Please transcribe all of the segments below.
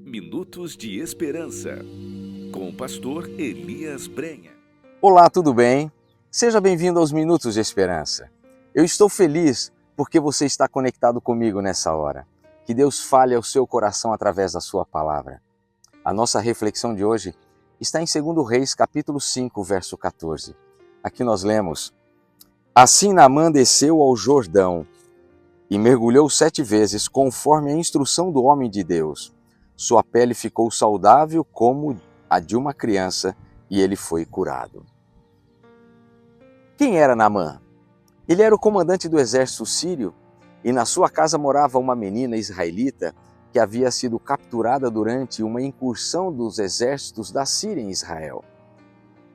Minutos de Esperança, com o pastor Elias Brenha. Olá, tudo bem? Seja bem-vindo aos Minutos de Esperança. Eu estou feliz porque você está conectado comigo nessa hora. Que Deus fale ao seu coração através da sua palavra. A nossa reflexão de hoje está em 2 Reis, capítulo 5, verso 14. Aqui nós lemos: Assim Naamã desceu ao Jordão e mergulhou 7 vezes, conforme a instrução do homem de Deus. Sua pele ficou saudável como a de uma criança e ele foi curado. Quem era Naamã? Ele era o comandante do exército sírio e na sua casa morava uma menina israelita que havia sido capturada durante uma incursão dos exércitos da Síria em Israel.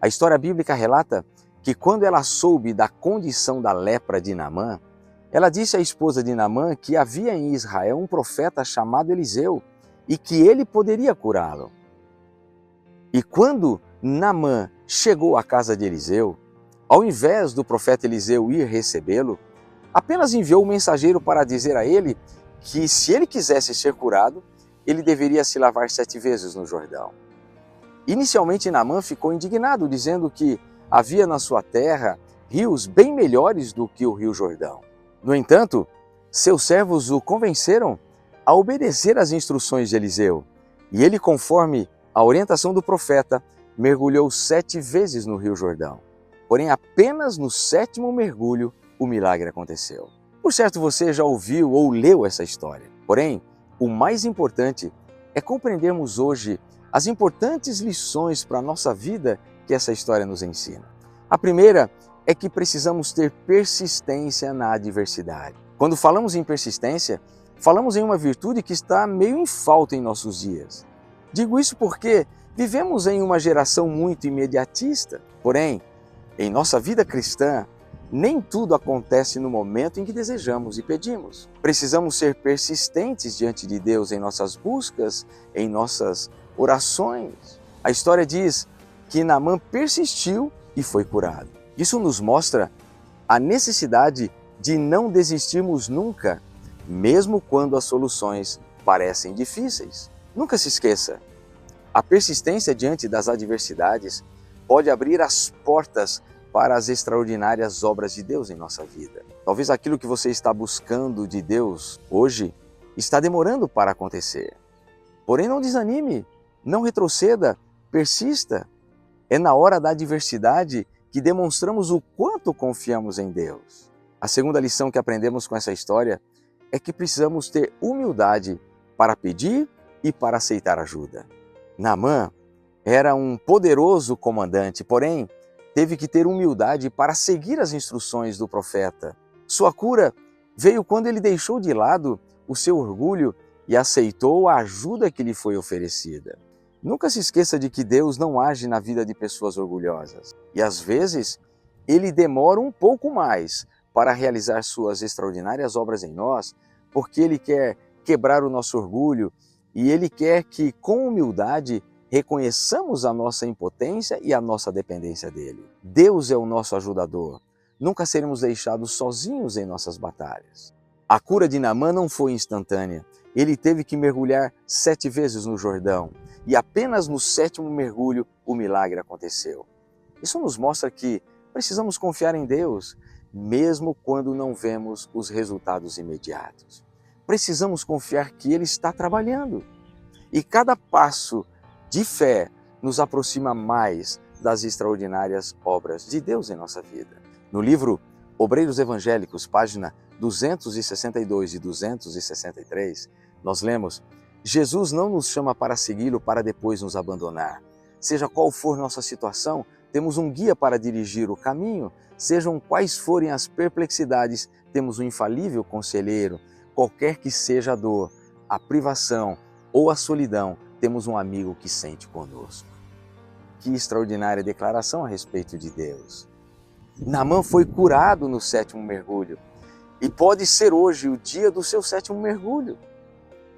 A história bíblica relata que quando ela soube da condição da lepra de Naamã, ela disse à esposa de Naamã que havia em Israel um profeta chamado Eliseu e que ele poderia curá-lo. E quando Naamã chegou à casa de Eliseu, ao invés do profeta Eliseu ir recebê-lo, apenas enviou um mensageiro para dizer a ele que se ele quisesse ser curado, ele deveria se lavar 7 vezes no Jordão. Inicialmente Naamã ficou indignado, dizendo que havia na sua terra rios bem melhores do que o rio Jordão. No entanto, seus servos o convenceram a obedecer às instruções de Eliseu, e ele, conforme a orientação do profeta, mergulhou 7 vezes no rio Jordão. Porém, apenas no 7º mergulho, o milagre aconteceu. Por certo, você já ouviu ou leu essa história. Porém, o mais importante é compreendermos hoje as importantes lições para a nossa vida que essa história nos ensina. A primeira é que precisamos ter persistência na adversidade. Quando falamos em persistência, falamos em uma virtude que está meio em falta em nossos dias. Digo isso porque vivemos em uma geração muito imediatista. Porém, em nossa vida cristã, nem tudo acontece no momento em que desejamos e pedimos. Precisamos ser persistentes diante de Deus em nossas buscas, em nossas orações. A história diz que Naamã persistiu e foi curado. Isso nos mostra a necessidade de não desistirmos nunca, mesmo quando as soluções parecem difíceis. Nunca se esqueça, a persistência diante das adversidades pode abrir as portas para as extraordinárias obras de Deus em nossa vida. Talvez aquilo que você está buscando de Deus hoje está demorando para acontecer. Porém, não desanime, não retroceda, persista. É na hora da adversidade que demonstramos o quanto confiamos em Deus. A segunda lição que aprendemos com essa história é que precisamos ter humildade para pedir e para aceitar ajuda. Naamã era um poderoso comandante, porém, teve que ter humildade para seguir as instruções do profeta. Sua cura veio quando ele deixou de lado o seu orgulho e aceitou a ajuda que lhe foi oferecida. Nunca se esqueça de que Deus não age na vida de pessoas orgulhosas. E às vezes, ele demora um pouco mais para realizar suas extraordinárias obras em nós, porque ele quer quebrar o nosso orgulho e ele quer que, com humildade, reconheçamos a nossa impotência e a nossa dependência dele. Deus é o nosso ajudador. Nunca seremos deixados sozinhos em nossas batalhas. A cura de Naamã não foi instantânea. Ele teve que mergulhar 7 vezes no Jordão e apenas no 7º mergulho o milagre aconteceu. Isso nos mostra que precisamos confiar em Deus, mesmo quando não vemos os resultados imediatos. Precisamos confiar que Ele está trabalhando. E cada passo de fé nos aproxima mais das extraordinárias obras de Deus em nossa vida. No livro Obreiros Evangélicos, página 262 e 263, nós lemos: Jesus não nos chama para segui-lo para depois nos abandonar. Seja qual for nossa situação, temos um guia para dirigir o caminho. Sejam quais forem as perplexidades, temos um infalível conselheiro. Qualquer que seja a dor, a privação ou a solidão, temos um amigo que sente conosco. Que extraordinária declaração a respeito de Deus. Naamã foi curado no 7º mergulho. E pode ser hoje o dia do seu 7º mergulho.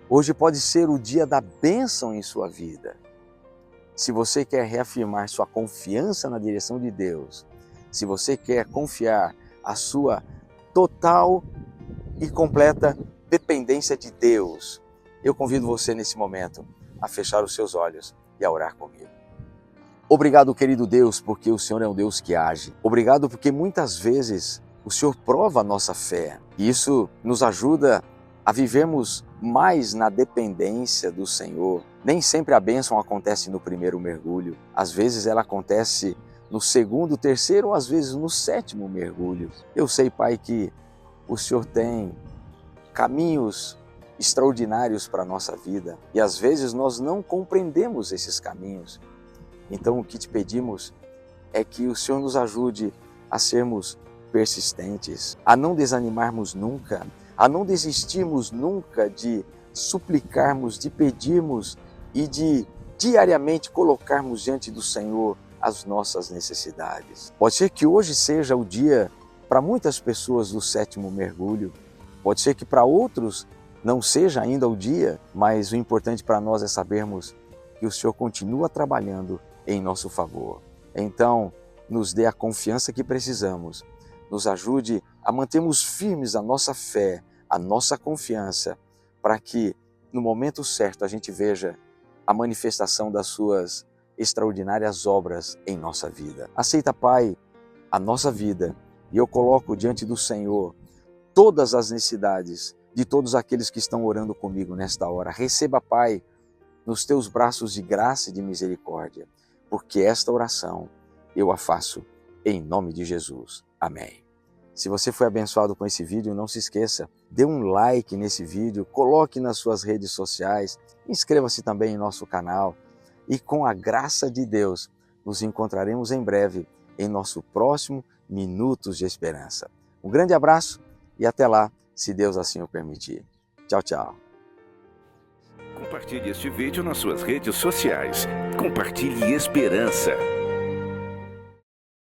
Hoje pode ser o dia da bênção em sua vida. Se você quer reafirmar sua confiança na direção de Deus, se você quer confiar a sua total e completa dependência de Deus, eu convido você nesse momento a fechar os seus olhos e a orar comigo. Obrigado, querido Deus, porque o Senhor é um Deus que age. Obrigado porque muitas vezes o Senhor prova a nossa fé e isso nos ajuda a vivermos mais na dependência do Senhor. Nem sempre a bênção acontece no primeiro mergulho. Às vezes ela acontece no segundo, terceiro ou às vezes no sétimo mergulho. Eu sei, Pai, que o Senhor tem caminhos extraordinários para a nossa vida e às vezes nós não compreendemos esses caminhos. Então o que te pedimos é que o Senhor nos ajude a sermos persistentes, a não desanimarmos nunca, a não desistirmos nunca de suplicarmos, de pedirmos e de diariamente colocarmos diante do Senhor as nossas necessidades. Pode ser que hoje seja o dia para muitas pessoas do sétimo mergulho, pode ser que para outros não seja ainda o dia, mas o importante para nós é sabermos que o Senhor continua trabalhando em nosso favor. Então, nos dê a confiança que precisamos, nos ajude a mantermos firmes a nossa fé, a nossa confiança, para que no momento certo a gente veja a manifestação das suas extraordinárias obras em nossa vida. Aceita, Pai, a nossa vida e eu coloco diante do Senhor todas as necessidades de todos aqueles que estão orando comigo nesta hora. Receba, Pai, nos teus braços de graça e de misericórdia, porque esta oração eu a faço em nome de Jesus. Amém. Se você foi abençoado com esse vídeo, não se esqueça, dê um like nesse vídeo, coloque nas suas redes sociais, inscreva-se também em nosso canal e com a graça de Deus, nos encontraremos em breve em nosso próximo Minutos de Esperança. Um grande abraço e até lá, se Deus assim o permitir. Tchau, tchau. Compartilhe este vídeo nas suas redes sociais. Compartilhe esperança.